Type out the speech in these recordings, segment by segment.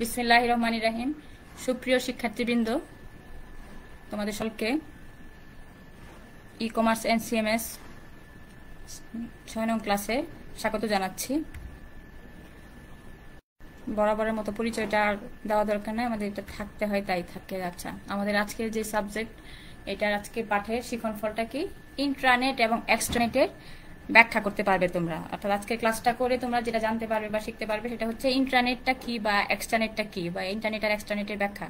বিসমিল্লাহির রহমানির রহিম। সুপ্রিয় শিক্ষার্থীবৃন্দ, তোমাদের সকলকে ই কমার্স এন্ড সিএমএস 6 নং ক্লাসে স্বাগত জানাচ্ছি। বরাবরের মতো পরিচয়টা দেওয়া দরকার নয়, আমাদের এটা থাকতে হয়, তাই থাকে। আচ্ছা, আমাদের আজকের যে সাবজেক্ট, এটার আজকে পাঠের শিক্ষণফলটা কি? ইন্ট্রানেট এবং এক্সট্রানেটের ব্যাখ্যা করতে পারবে তোমরা। অর্থাৎ আজকের ক্লাসটা করে তোমরা যেটা জানতে পারবে বা শিখতে পারবে সেটা হচ্ছে ইন্ট্রানেটটা কি বা এক্সট্রানেটটা কি, বা ইন্টারনেট আর এক্সট্রানেটের ব্যাখ্যা।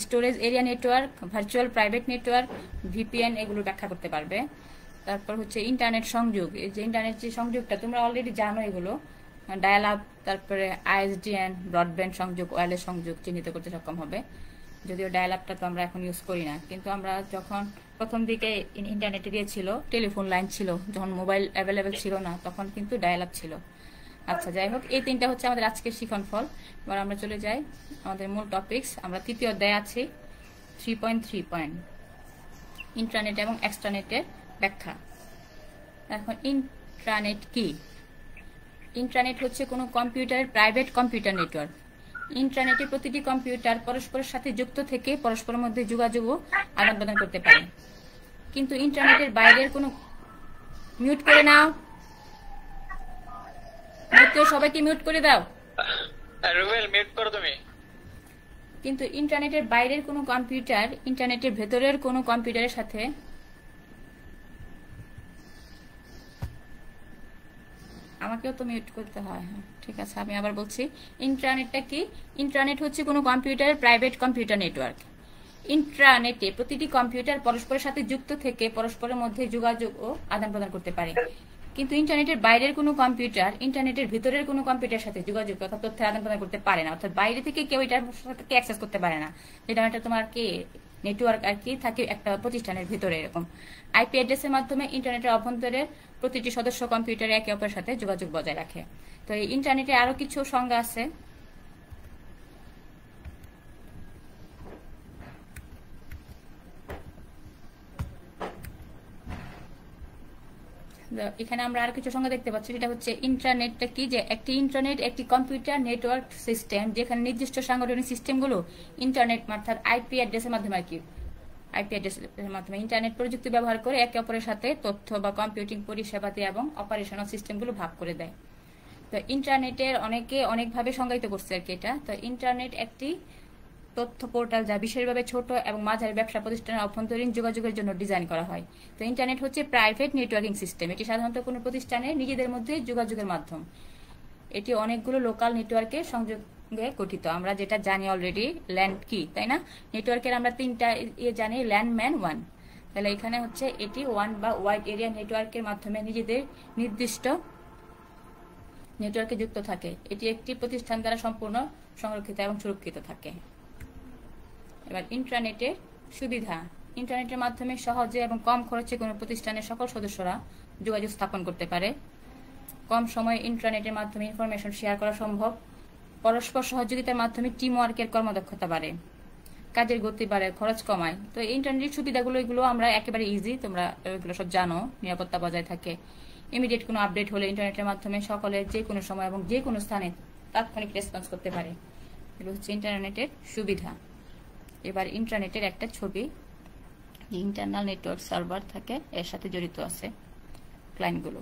Storage area network, virtual private network, VPN, এগুলো ব্যাখ্যা করতে পারবে। তারপর হচ্ছে ইন্টারনেট সংযোগ। এই যে ইন্টারনেট যে সংযোগটা তোমরা অলরেডি জানো, এগুলো ডায়াল আপ, তারপরে আইএসডিএন, ব্রডব্যান্ড সংযোগ, ওয়্যারলেস সংযোগ চিহ্নিত করতে সক্ষম হবে। যদিও ডায়াল আপটা তো আমরা এখন ইউজ করি না, কিন্তু আমরা যখন প্রথম দিকে ইন্টারনেটে দিয়েছিল, টেলিফোন লাইন ছিল, যখন মোবাইল অ্যাভেলেবেল ছিল না, তখন কিন্তু ডায়াল আপ ছিল। আচ্ছা, যাই হোক, এই তিনটা হচ্ছে আমাদের আজকের শিক্ষণফল। এবার আমরা চলে যাই আমাদের মূল টপিকস। আমরা তৃতীয় অধ্যায়ে আছি, 3.3 পয়েন্ট, ইন্ট্রানেট এবং এক্সট্রানেটের ব্যাখ্যা। এখন ইন্ট্রানেট কি? ইন্ট্রানেট হচ্ছে কোনো কম্পিউটারের প্রাইভেট কম্পিউটার নেটওয়ার্ক। ইন্ট্রানেটে প্রতিটি কম্পিউটার পরস্পরের সাথে যুক্ত থেকে পরস্পরের মধ্যে যোগাযোগ ও আদান প্রদান করতে পারে। কিন্তু ইন্টারনেটের বাইরের কোনো মিউট করে নাও, সবাইকে মিউট করে দাও। রুবেল, মিউট করো তুমি। কিন্তু ইন্টারনেটের বাইরের কোনো কম্পিউটার ইন্টারনেটের ভেতরের কোনো কম্পিউটারের সাথে আমাকেও তো মিউট করতে হয়। হ্যাঁ, ঠিক আছে, আমি আবার বলছি। ইন্ট্রানেটটা কি? ইন্ট্রানেট হচ্ছে কোনো কম্পিউটারের প্রাইভেট কম্পিউটার নেটওয়ার্ক। ইন্ট্রানেটে প্রতিটি কম্পিউটার পরস্পরের সাথে যুক্ত থেকে পরস্পরের মধ্যে যোগাযোগ ও আদান প্রদান করতে পারে। কিন্তু ইন্টারনেটের বাইরের কোনো কম্পিউটার ইন্টারনেটের ভিতরের কোনো কম্পিউটারের সাথে যোগাযোগ অর্থাৎ তথ্যের আদান প্রদান করতে পারে না। অর্থাৎ বাইরে থেকে কেউ এটার সাথে অ্যাক্সেস করতে পারে না। যেটা এটা তোমার কি নেটওয়ার্ক আর কি থাকে একটা প্রতিষ্ঠানের ভিতরে, এরকম আইপি অ্যাড্রেসের মাধ্যমে ইন্টারনেটের অভ্যন্তরের প্রতিটি সদস্য কম্পিউটারে একে অপরের সাথে যোগাযোগ বজায় রাখে। তো এই ইন্টারনেটে আরো কিছু সংজ্ঞা আছে। এখানে আমরা আর কিছু সংজ্ঞা দেখতে পাচ্ছি। যেটা হচ্ছে ইন্টারনেটটা কি? যে একটি ইন্টারনেট একটি কম্পিউটার নেটওয়ার্ক সিস্টেম, যেখানে নির্দিষ্ট সাংগঠনিক সিস্টেমগুলো ইন্টারনেট অর্থাৎ আইপি অ্যাড্রেসের মাধ্যমে আর কি আইপি অ্যাড্রেসের মাধ্যমে ইন্টারনেট প্রযুক্তি ব্যবহার করে একে অপরের সাথে তথ্য বা কম্পিউটিং পরিষেবা দিয়ে এবং অপারেশনাল সিস্টেমগুলো ভাগ করে দেয়। তো ইন্টারনেটের অনেকে অনেকভাবে সংজ্ঞায়িত করছে আর কি এটা। তো ইন্টারনেট একটি তথ্য পোর্টাল যা বিশেষভাবে ছোট এবং মাঝারি ব্যবসা প্রতিষ্ঠানের অভ্যন্তরীণ যোগাযোগের জন্য ডিজাইন করা হয়। তো ইন্টারনেট হচ্ছে প্রাইভেট নেটওয়ার্কিং সিস্টেম। এটি সাধারণত কোনো প্রতিষ্ঠানের নিজেদের মধ্যে যোগাযোগের মাধ্যম। এটি অনেকগুলো লোকাল নেটওয়ার্কের সংযোগে গঠিত। আমরা যেটা জানি অলরেডি, ল্যান্ড কি, তাই না? নেটওয়ার্কের আমরা তিনটা জানি, ল্যান্ড, ম্যান, ওয়ান। তাহলে এখানে হচ্ছে এটি ওয়ান বা ওয়াইড এরিয়া নেটওয়ার্কের মাধ্যমে নিজেদের নির্দিষ্ট নেটওয়ার্কে যুক্ত থাকে। এটি একটি প্রতিষ্ঠান দ্বারা সম্পূর্ণ সংরক্ষিত এবং সুরক্ষিত থাকে। এবার ইন্টারনেটের সুবিধা। ইন্টারনেটের মাধ্যমে সহজে এবং কম খরচে কোনো প্রতিষ্ঠানের সকল সদস্যরা যোগাযোগ স্থাপন করতে পারে। কম সময়ে ইন্টারনেটের মাধ্যমে ইনফরমেশন শেয়ার করা সম্ভব। পরস্পর সহযোগিতার মাধ্যমে টিম ওয়ার্কের কর্মদক্ষতা বাড়ে, কাজের গতি বাড়ে, খরচ কমায়। তো এই ইন্টারনেটের সুবিধাগুলো এগুলো আমরা একেবারে ইজি, তোমরা এগুলো সব জানো। নিরাপত্তা বজায় থাকে। ইমিডিয়েট কোনো আপডেট হলে ইন্টারনেটের মাধ্যমে সকলে যে কোনো সময় এবং যে কোনো স্থানে তাৎক্ষণিক রেসপন্স করতে পারে। এগুলো হচ্ছে ইন্টারনেটের সুবিধা। এবার ইন্টারনেটের একটা ছবি, ইন্টারনাল নেটওয়ার্ক সার্ভার থাকে, এর সাথে জড়িত আছে ক্লায়েন্টগুলো।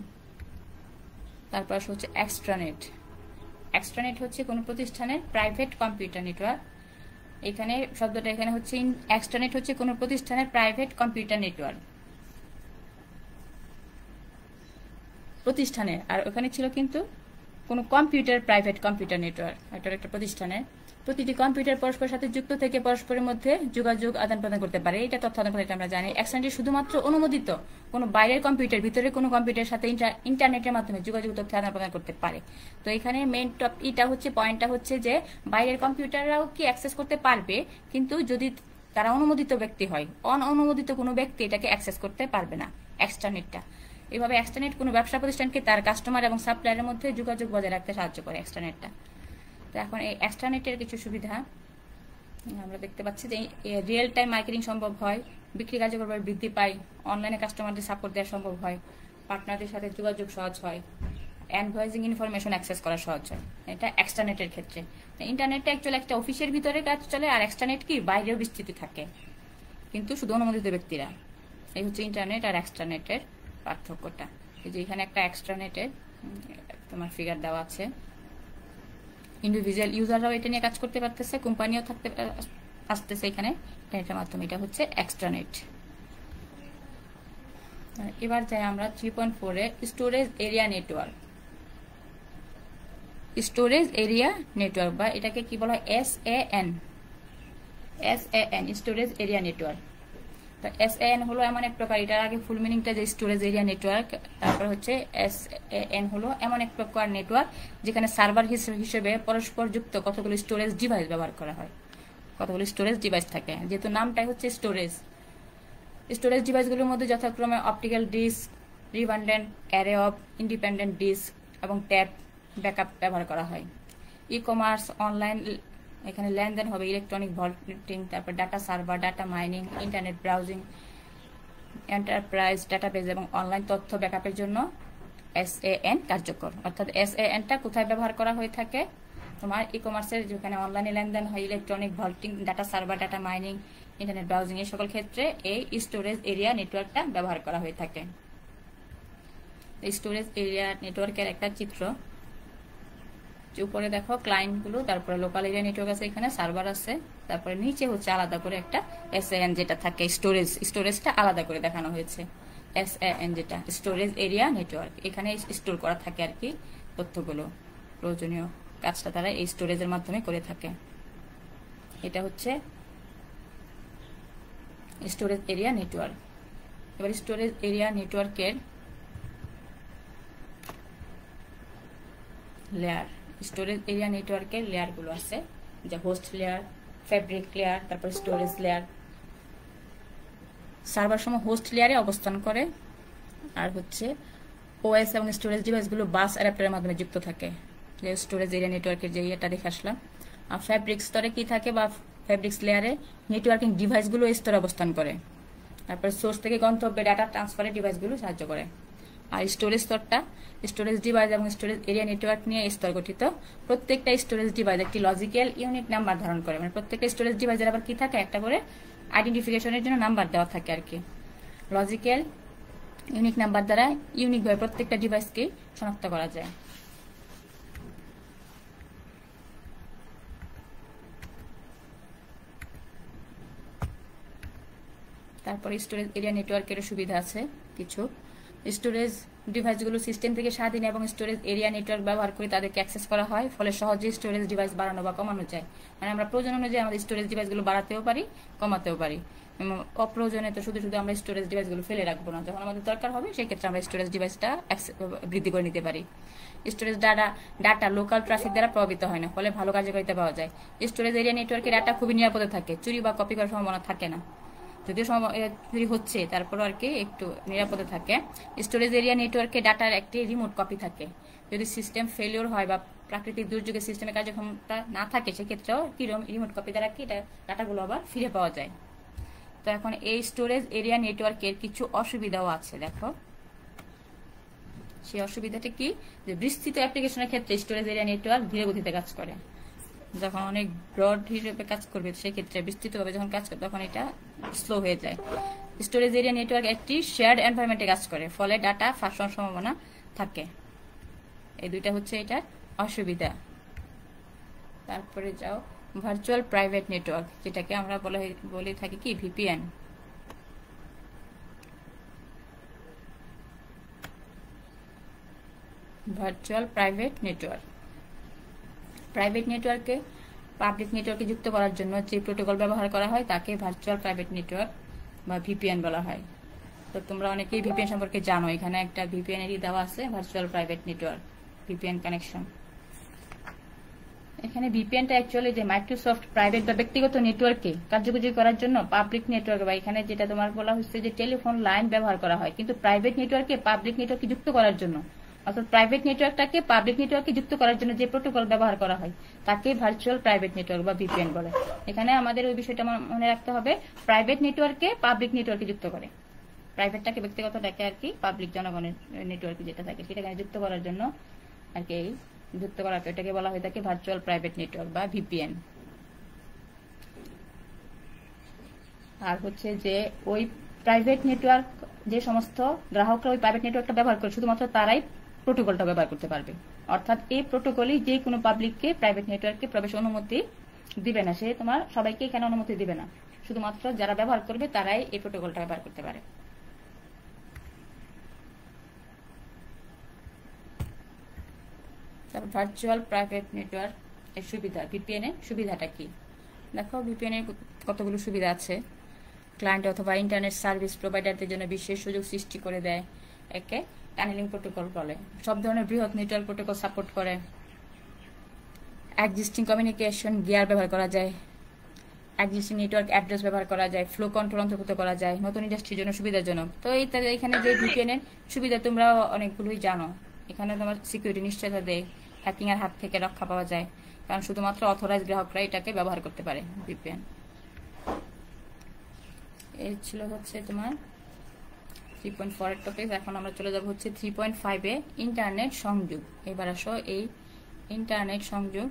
তারপর হচ্ছে এক্সট্রানেট। এক্সট্রানেট হচ্ছে কোনো প্রতিষ্ঠানের প্রাইভেট কম্পিউটার নেটওয়ার্ক। এখানে শব্দটা এখানে হচ্ছে এক্সট্রানেট হচ্ছে কোনো প্রতিষ্ঠানের প্রাইভেট কম্পিউটার নেটওয়ার্ক প্রতিষ্ঠানের, আর ওখানে ছিল কিন্তু কোনো কম্পিউটার প্রাইভেট কম্পিউটার নেটওয়ার্ক, এটা একটা প্রতিষ্ঠানের। প্রতিটি কম্পিউটার পরস্পরের সাথে যুক্ত থেকে পরস্পরের মধ্যে যোগাযোগ আদান প্রদান করতে পারে। এটা তথ্য আদান প্রদান আমরা জানি। এক্সট্রানেট শুধুমাত্র অনুমোদিত কোনো বাইরের কম্পিউটার ভিতরে কোনো কম্পিউটারের সাথে ইন্টারনেটের মাধ্যমে যোগাযোগ তথ্য আদান প্রদান করতে পারে। তো এখানে মেইন পয়েন্টটা হচ্ছে যে বাইরের কম্পিউটাররাও কি অ্যাক্সেস করতে পারবে, কিন্তু যদি তারা অনুমোদিত ব্যক্তি হয়। অননুমোদিত কোনো ব্যক্তি এটাকে অ্যাক্সেস করতে পারবে না, এক্সট্রানেটটা। এইভাবে এক্সট্রানেট কোনো ব্যবসা প্রতিষ্ঠানকে তার কাস্টমার এবং সাপ্লায়ারের মধ্যে যোগাযোগ বজায় রাখতে সাহায্য করে এক্সট্রানেটটা। তো এখন এই এক্সট্রানেটের কিছু সুবিধা আমরা দেখতে পাচ্ছি যে রিয়েল টাইম মার্কেটিং সম্ভব হয়, বিক্রি কার্যকরভাবে বৃদ্ধি পায়, অনলাইনে কাস্টমারদের সাপোর্ট দেওয়া সম্ভব হয়, পার্টনারদের সাথে যোগাযোগ সহজ হয়, এনভয়েসিং ইনফরমেশন অ্যাক্সেস করা সহজ হয়। এটা এক্সট্রানেটের ক্ষেত্রে। ইন্টারনেটটা অ্যাকচুয়ালি একটা অফিসের ভিতরে কাজ চলে, আর এক্সট্রানেট কি বাইরেও বিস্তৃতি থাকে, কিন্তু শুধু অনুমোদিত ব্যক্তিরা। এই হচ্ছে ইন্টারনেট আর এক্সট্রানেটের পার্থক্যটা। এই যে এখানে একটা এক্সট্রানেটের তোমার ফিগার দেওয়া আছে। ইন্ডিভিজুয়াল ইউজাররাও এটা নিয়ে কাজ করতে পারতেছে, কোম্পানিও থাকতে আসতেছে এখানে এটার মাধ্যমে। এটা হচ্ছে এক্সট্রানেট। এবার যাই আমরা 3.4 এ storage area network. Storage area network বা এটাকে কি বলা হয়, SAN। Storage area network. তো SAN হলো এমন এক প্রকার, এটার আগে ফুল মিনিংটা যে স্টোরেজ এরিয়া নেটওয়ার্ক, তারপর হচ্ছে SAN হলো এমন এক প্রকার নেটওয়ার্ক যেখানে সার্ভার হিসেবে পরস্পর যুক্ত কতগুলো স্টোরেজ ডিভাইস ব্যবহার করা হয়, কতগুলো স্টোরেজ ডিভাইস থাকে। যেহেতু নামটাই হচ্ছে স্টোরেজ, স্টোরেজ ডিভাইসগুলোর মধ্যে যথাক্রমে optical disc, redundant array of independent disc এবং ট্যাব ব্যাকআপ ব্যবহার করা হয়। ই কমার্স, অনলাইন, এখানে লেনদেন হবে, ইলেকট্রনিক ভল্টিং, তারপর data server, data mining, internet browsing, enterprise database এবং অনলাইন তথ্য ব্যাকআপের জন্য SAN কার্যকর। অর্থাৎ SANটা কোথায় ব্যবহার করা হয়ে থাকে, তোমার ই কমার্সের যেখানে অনলাইনে লেনদেন হয়, electronic vaulting, data server, data mining, internet browsing, এই সকল ক্ষেত্রে এই স্টোরেজ এরিয়া নেটওয়ার্কটা ব্যবহার করা হয়ে থাকে। স্টোরেজ এরিয়া নেটওয়ার্কের একটা চিত্র, উপরে দেখো ক্লায়েন্টগুলো, তারপরে লোকাল এরিয়া নেটওয়ার্ক আছে, এখানে সার্ভার আছে, তারপরে নিচে হচ্ছে আলাদা করে একটা SAN যেটা থাকে স্টোরেজটা আলাদা করে দেখানো হয়েছে। SAN যেটা স্টোরেজ এরিয়া নেটওয়ার্ক, এখানে স্টোর করা থাকে আর কি তথ্যগুলো, প্রয়োজনীয় কাজটা তারা এই স্টোরেজের মাধ্যমে করে থাকে। এটা হচ্ছে স্টোরেজ এরিয়া নেটওয়ার্ক। এবার স্টোরেজ এরিয়া নেটওয়ার্কের লেয়ার, স্টোরেজ এরিয়া নেটওয়ার্কের লেয়ারগুলো আছে, যা হোস্ট লেয়ার, ফ্যাব্রিক লেয়ার, তারপর স্টোরেজ লেয়ার। সার্ভার সময় হোস্ট লেয়ারে অবস্থান করে, আর হচ্ছে OS এবং স্টোরেজ ডিভাইসগুলো বাস অ্যাডাপ্টারের মাধ্যমে যুক্ত থাকে, যে স্টোরেজ এরিয়া নেটওয়ার্কের যে ইয়েটা দেখে আসলাম। আর ফ্যাব্রিক স্তরে কি থাকে, বা ফ্যাব্রিক্স লেয়ারে নেটওয়ার্কিং ডিভাইসগুলো এই স্তরে অবস্থান করে, তারপর সোর্স থেকে গন্তব্যে ডাটা ট্রান্সফারের ডিভাইসগুলো সাহায্য করে। আর স্টোরেজ স্তরটা স্টোরেজ ডিভাইস এবং স্টোরেজ এরিয়া নেটওয়ার্ক নিয়ে স্তর গঠিত। প্রত্যেকটা স্টোরেজ ডিভাইস একটি লজিক্যাল ইউনিক নাম্বার ধারণ করে, মানে প্রত্যেকটা স্টোরেজ ডিভাইসের আবার কি থাকে, একটা করে আইডেন্টিফিকেশনের জন্য নাম্বার দেওয়া থাকে আর কি। লজিক্যাল ইউনিক নাম্বার দ্বারা ইউনিকভাবে প্রত্যেকটা ডিভাইসকে শনাক্ত করা যায়। তারপরে স্টোরেজ এরিয়া নেটওয়ার্কের সুবিধা আছে কিছু। স্টোরেজ ডিভাইসগুলো সিস্টেম থেকে স্বাধীন এবং স্টোরেজ এরিয়া নেটওয়ার্ক ব্যবহার করে তাদেরকে অ্যাক্সেস করা হয়, ফলে সহজেই স্টোরেজ ডিভাইস বাড়ানো বা কমানো যায়। মানে আমরা প্রয়োজন অনুযায়ী আমাদের স্টোরেজ ডিভাইসগুলো বাড়াতেও পারি, কমাতেও পারি। অপ্রয়োজনে তো শুধু আমরা স্টোরেজ ডিভাইসগুলো ফেলে রাখবো না, যখন আমাদের দরকার হবে সেই ক্ষেত্রে আমরা স্টোরেজ ডিভাইসটা বৃদ্ধি করে নিতে পারি। স্টোরেজ ডাটা লোকাল ট্রাফিক দ্বারা প্রভাবিত হয় না, ফলে ভালো কার্যকারিতা পাওয়া যায়। স্টোরেজ এরিয়া নেটওয়ার্কের ডাটা খুবই নিরাপদে থাকে, চুরি বা কপি করার সম্ভাবনা থাকে না, যদিও চুরি হচ্ছে তারপর আর কি একটু নিরাপদে থাকে। স্টোরেজ এরিয়া নেটওয়ার্কে ডাটার একটি রিমোট কপি থাকে, যদি সিস্টেম ফেলিওর হয় বা প্রাকৃতিক দুর্যোগে সিস্টেমের কার্যক্ষমতা না থাকে সেক্ষেত্রেও কি রিমোট কপি দ্বারা কি ডাটাগুলো আবার ফিরে পাওয়া যায়। তো এখন এই স্টোরেজ এরিয়া নেটওয়ার্কের কিছু অসুবিধাও আছে, দেখো সেই অসুবিধাটা কি, যে বিস্তৃত অ্যাপ্লিকেশনের ক্ষেত্রে স্টোরেজ এরিয়া নেটওয়ার্ক ধীরে গতিতে কাজ করে। যখন অনেক ব্রড হিসেবে কাজ করবে সেক্ষেত্রে বিস্তৃতভাবে যখন কাজ করবে তখন এটা স্লো হয়ে যায়। স্টোরেজ এরিয়া নেটওয়ার্ক একটি শেয়ার্ড এনভায়রনমেন্টে কাজ করে, ফলে ডাটা ফাঁস হওয়ার সম্ভাবনা থাকে। এই দুইটা হচ্ছে এটার অসুবিধা। তারপরে যাও ভার্চুয়াল প্রাইভেট নেটওয়ার্ক, যেটাকে আমরা বলে থাকি কি VPN। Virtual private network, private নেটওয়ার্কে পাবলিক নেটওয়ার্কে যুক্ত করার জন্য যে প্রোটোকল ব্যবহার করা হয় তাকে ভার্চুয়াল প্রাইভেট নেটওয়ার্ক বা VPN বলা হয়। তো তোমরা অনেকেই VPN সম্পর্কে জানো, এখানে একটা VPN এরই দেওয়া আছে, virtual private network VPN connection. এখানে VPNটা অ্যাকচুয়ালি যে মাইক্রোসফট প্রাইভেট বা ব্যক্তিগত নেটওয়ার্কে কার্যকরী করার জন্য পাবলিক নেটওয়ার্ক বা এখানে যেটা তোমার বলা হচ্ছে যে টেলিফোন লাইন ব্যবহার করা হয়, কিন্তু প্রাইভেট নেটওয়ার্কে পাবলিক নেটওয়ার্কে যুক্ত করার জন্য, অর্থাৎ প্রাইভেট নেটওয়ার্কটাকে পাবলিক নেটওয়ার্কে যুক্ত করার জন্য যে প্রোটোকল ব্যবহার করা হয় তাকে ভার্চুয়াল প্রাইভেট নেটওয়ার্ক বা VPN বলে। এখানে আমাদের ওই বিষয়টা মনে রাখতে হবে, প্রাইভেট নেটওয়ার্কে পাবলিক নেটওয়ার্কে যুক্ত করে, প্রাইভেটটাকে ব্যক্তিগতটাকে আর কি পাবলিক জনগণের নেটওয়ার্কে যেটা থাকে সেটাকে যুক্ত করার জন্য আর কি যুক্ত করা থাকে, এটাকে বলা হয়ে থাকে ভার্চুয়াল প্রাইভেট নেটওয়ার্ক বা ভিপিএন। আর হচ্ছে যে ওই প্রাইভেট নেটওয়ার্ক, যে সমস্ত গ্রাহকরা ওই প্রাইভেট নেটওয়ার্কটা ব্যবহার করে শুধুমাত্র তারাই প্রোটোকলটা ব্যবহার করতে পারবে। অর্থাৎ এই প্রোটোকলই যে কোনো পাবলিককে প্রাইভেট নেটওয়ার্কে প্রবেশ অনুমতি দিবে না, সে তোমার সবাইকে এখানে অনুমতি দিবে না, শুধুমাত্র যারা ব্যবহার করবে তারাই এই প্রোটোকলটা ব্যবহার করতে পারে। ভার্চুয়াল প্রাইভেট নেটওয়ার্ক এর সুবিধা, ভিপিএন এর সুবিধাটা কি দেখো। ভিপিএন এর কতগুলো সুবিধা আছে। ক্লায়েন্ট অথবা ইন্টারনেট সার্ভিস প্রোভাইডারদের জন্য বিশেষ সুযোগ সৃষ্টি করে দেয়, একে টানেলিং প্রোটোকল বলে। সব ধরনের বৃহৎ নেটওয়ার্ক প্রোটোকল সাপোর্ট করে। এক্সিস্টিং কমিউনিকেশন গিয়ার ব্যবহার করা যায়, এক্সিস্টিং নেটওয়ার্ক অ্যাড্রেস ব্যবহার করা যায়, ফ্লো কন্ট্রোল অন্তর্ভুক্ত করা যায় নতুন ইন্ডাস্ট্রির জন্য সুবিধাজনক। তো এখানে যে ভিপিএন এর সুবিধা তোমরা অনেকগুলোই জানো। এখানে তোমার সিকিউরিটি নিশ্চয়তা দেয়, হ্যাকিং এর হাত থেকে রক্ষা পাওয়া যায়, কারণ শুধুমাত্র অথরাইজ গ্রাহকরা এটাকে ব্যবহার করতে পারে ভিপিএন। এই ছিল হচ্ছে তোমার 3.4 এর টপিক। এখন আমরা চলে যাব হচ্ছে 3.5 এ ইন্টারনেট সংযোগ। এবার আসো এই ইন্টারনেট সংযোগ।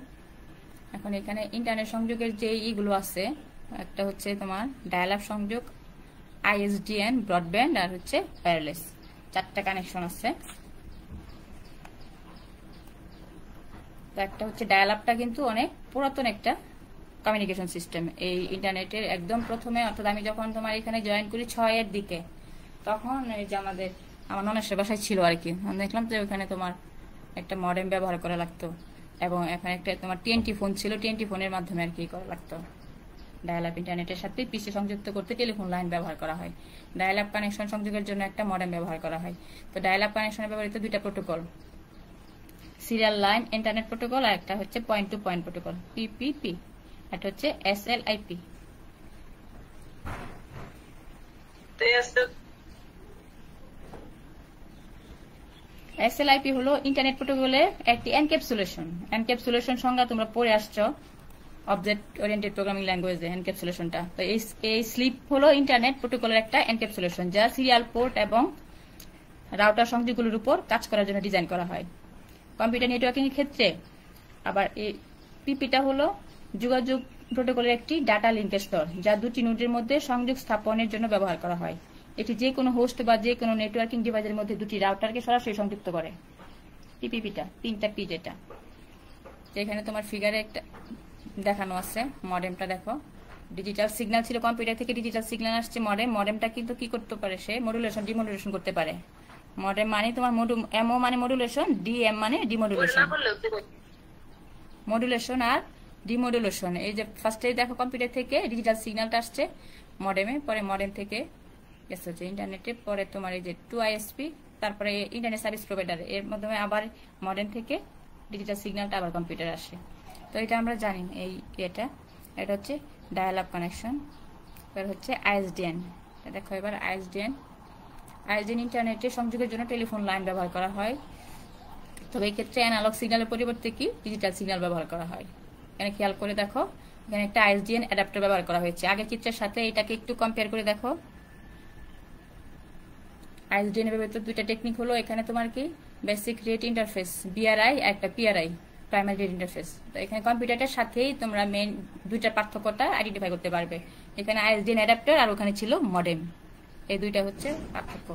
এখন এখানে ইন্টারনেট সংযোগের যে ইগুলো আছে, একটা হচ্ছে তোমার ডায়াল আপ সংযোগ, আইএসডিএন, ব্রডব্যান্ড আর হচ্ছে ওয়্যারলেস, 4টা কানেকশন আছে। তো একটা হচ্ছে ডায়াল আপটা কিন্তু অনেক পুরাতন একটা কমিউনিকেশন সিস্টেম এই ইন্টারনেটের। একদম প্রথমে অর্থাৎ আমি যখন তোমার এখানে জয়েন করি 6 এর দিকে, তখন এই যে আমার ননেশের বাসায় ছিল আর কি, দেখলাম যে ওখানে তোমার একটা মডেম ব্যবহার করা লাগতো এবং এখানে একটা তোমার টিএনটি ফোন ছিল, টিএনটি ফোনের মাধ্যমে আর কি করা লাগতো। ডায়াল আপ ইন্টারনেটের সাথে পিসি সংযুক্ত করতে টেলিফোন লাইন ব্যবহার করা হয়। ডায়াল আপ কানেকশন সংযোগের জন্য একটা মডেম ব্যবহার করা হয়। তো ডায়াল আপ কানেকশনে ব্যবহৃত দুইটা protocol, serial line internet protocol আর একটা হচ্ছে point to point protocol, PPP, এটা হচ্ছে এসএলআইপি। এসএলআইপি হলো ইন্টারনেট প্রোটোকলের একটি এনক্যাপসুলেশন। এনক্যাপসুলেশন সংজ্ঞা তোমরা পড়ে আসছো অবজেক্ট ওরিয়েন্টেড প্রোগ্রামিং ল্যাঙ্গুয়েজে, এনক্যাপসুলেশনটা। তো এই স্লিপ হলো ইন্টারনেট প্রোটোকলের একটা এনক্যাপসুলেশন, যা সিরিয়াল পোর্ট এবং রাউটার সংযোগগুলোর উপর কাজ করার জন্য ডিজাইন করা হয় কম্পিউটার নেটওয়ার্কিং এর ক্ষেত্রে। আবার এই পিপিটা হলো যোগাযোগ প্রোটোকলের একটি ডাটা লিঙ্কের স্তর, যা দুটি নোডের মধ্যে সংযোগ স্থাপনের জন্য ব্যবহার করা হয়। এটি যে কোনো হোস্ট বা যে কোনো নেটওয়ার্কিং ডিভাইসের মধ্যে দুটি রাউটারকে সরাসরি সংযুক্ত করে। পিপিপিটা 3টা পি, যেটা এখানে তোমার ফিগারে একটা দেখানো আছে। মডেমটা দেখো, ডিজিটাল সিগন্যাল ছিল কম্পিউটার থেকে, ডিজিটাল সিগন্যাল আসছে মডেমটা কিন্তু কি করতে পারে, সে মডুলেশন ডিমডুলেশন করতে পারে। মডেম মানে তোমার এমও মানে মডুলেশন, ডিএম মানে ডিমডুলেশন। মডুলেশন আর ডিমডুলেশন, এই যে ফার্স্টে দেখো কম্পিউটার থেকে ডিজিটাল সিগন্যালটা আসছে মডেমে, পরে মডেম থেকে এসেছে ইন্টারনেটে, পরে তোমার এই যে 2 আইএসপি, তারপরে ইন্টারনেট সার্ভিস প্রোভাইডার, এর মাধ্যমে আবার মডেম থেকে ডিজিটাল সিগন্যালটা আবার কম্পিউটারে আসে। তো এটা আমরা জানি এই এটা হচ্ছে ডায়াল আপ কানেকশন। এবার হচ্ছে আইএসডিএন, দেখো এবার আইএসডিএন ইন্টারনেটে সংযোগের জন্য টেলিফোন লাইন ব্যবহার করা হয়। তবে এই ক্ষেত্রে অ্যানালগ সিগন্যালের পরিবর্তে কি ডিজিটাল সিগন্যাল ব্যবহার করা হয়। এখানে খেয়াল করে দেখো, এখানে একটা আইএসডিএন অ্যাডাপ্টার ব্যবহার করা হয়েছে। আগের চিত্রের সাথে এটাকে একটু কম্পেয়ার করে দেখো। আইএসডিএন এর ব্যবহৃত দুইটা টেকনিক হলো, এখানে তোমার কি বেসিক রেট ইন্টারফেস বিআরআই, একটা পিআরআই প্রাইমারি রেট ইন্টারফেস। তো এখানে কম্পিউটারটার সাথেই তোমরা মেইন দুইটা পার্থক্যটা আইডেন্টিফাই করতে পারবে। এখানে আইএসডিএন অ্যাডাপ্টার আর ওখানে ছিল মডেম, এই দুইটা হচ্ছে পার্থক্য।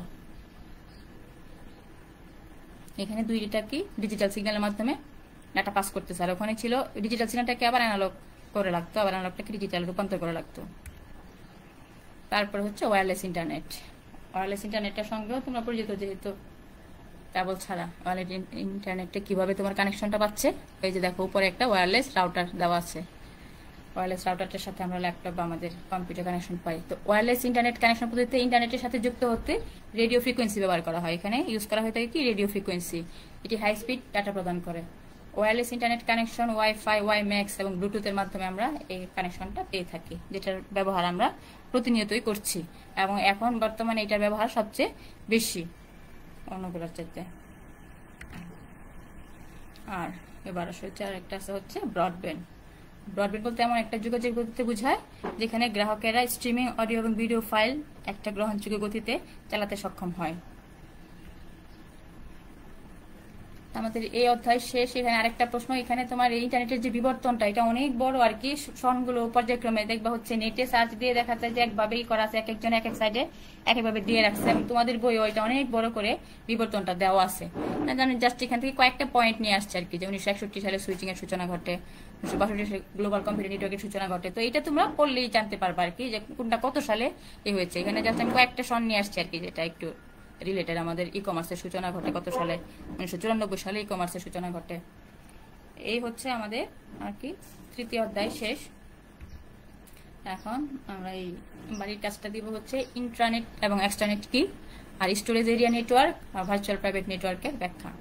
এখানে দুইটা কি ডিজিটাল সিগন্যালের মাধ্যমে ডাটা পাস করতেছে, আর ওখানে ছিল ডিজিটাল সিগন্যালটাকে আবার অ্যানালগ করে লাগতো, আবার অ্যানালগটাকে ডিজিটাল রূপান্তর করে লাগতো। তারপর হচ্ছে ওয়্যারলেস ইন্টারনেট। ওয়্যারলেস ইন্টারনেটের সঙ্গেও তোমরা পরিচিত, যেহেতু কেবল ছাড়া ওয়্যারলেস ইন্টারনেটে কিভাবে তোমার কানেকশনটা পাচ্ছে। এই যে দেখো উপরে একটা ওয়্যারলেস রাউটার দেওয়া আছে, ওয়্যারলেস রাউটারটার সাথে আমরা ল্যাপটপ বা আমাদের কম্পিউটার কানেকশন পাই। তো ওয়্যারলেস ইন্টারনেট কানেকশন পদ্ধতিতে ইন্টারনেটের সাথে যুক্ত হতে রেডিও ফ্রিকোয়েন্সি ব্যবহার করা হয়। এখানে ইউজ করা হয়ে থাকে কি রেডিও ফ্রিকোয়েন্সি, এটি হাই স্পিড ডাটা প্রদান করে। Wireless internet connection wifi, WiMAX এবং ব্লুটুথের মাধ্যমে আমরা এই কানেকশনটা পেয়ে থাকি, যেটার ব্যবহার আমরা প্রতিনিয়তই করছি এবং এখন বর্তমানে এটার ব্যবহার সবচেয়ে বেশি অন্যগুলোর চাইতে। আর এবার হচ্ছে আর একটা হচ্ছে ব্রডব্যান্ড। ব্রডব্যান্ড বলতে এমন একটা যোগাযোগ গতিতে বোঝায় যেখানে গ্রাহকেরা স্ট্রিমিং অডিও এবং ভিডিও ফাইল একটা গ্রহণযোগ্য গতিতে চালাতে সক্ষম হয়। আমাদের এই অধ্যায় শেষ। এখানে আরেকটা প্রশ্ন, এখানে তোমার ইন্টারনেটের যে বিবর্তনটা এটা অনেক বড় আর কি, সনগুলো পর্যায়ক্রমে দেখবা হচ্ছে নেটে সার্চ দিয়ে দেখা যায় যে একভাবেই করা আছে, এক একজন এক এক সাইডে এক একভাবে দিয়ে রাখছে, এবং তোমাদের বইও এটা অনেক বড় করে বিবর্তনটা দেওয়া আছে। আমি জাস্ট এখান থেকে কয়েকটা পয়েন্ট নিয়ে আসছে আর কি, যে 1961 সালে সুইচিং এর সূচনা ঘটে, 1962 সালে গ্লোবাল কম্পিউটার নেটওয়ার্কের সূচনা ঘটে। তো এটা তোমরা পড়লেই জানতে পারবা আর কি, যে কোনটা কত সালে হয়েছে। এখানে জাস্ট আমি কয়েকটা সন নিয়ে আসছি আর কি, যেটা একটু রিলেটেড। আমাদের ই কমার্সের সূচনা ঘটে কত সালে? 1994 সালে ই কমার্সের সূচনা ঘটে। এই হচ্ছে আমাদের আর কি তৃতীয় অধ্যায় শেষ। এখন আমরা এই বাড়ির কাজটা দিব হচ্ছে ইন্ট্রানেট এবং এক্সট্রানেট কি, আর স্টোরেজ এরিয়া নেটওয়ার্ক আর ভার্চুয়াল প্রাইভেট নেটওয়ার্কের ব্যাখ্যা।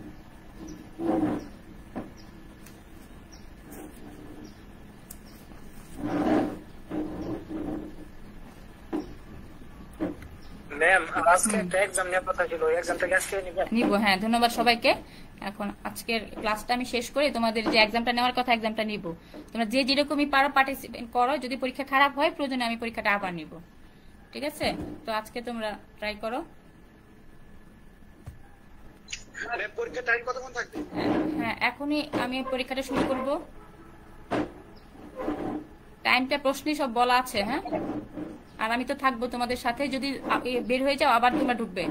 নিব, হ্যাঁ, ধন্যবাদ সবাইকে। এখন আজকের ক্লাসটা আমি শেষ করে তোমাদের যে এক্সামটা নেওয়ার কথা এক্সামটা নিব। তোমরা যে যেরকমই পারো পার্টিসিপেট করো, যদি পরীক্ষা খারাপ হয় প্রয়োজনে আমি পরীক্ষাটা আবার নিব, ঠিক আছে? তো আজকে তোমরা ট্রাই করো। হ্যাঁ, এখনই আমি পরীক্ষাটা শুরু করব। টাইমটা প্রশ্নে সব বলা আছে, হ্যাঁ। আর আমি তো থাকবো তোমাদের সাথে, যদি বের হয়ে যাও আবার তোমরা ঢুকবে।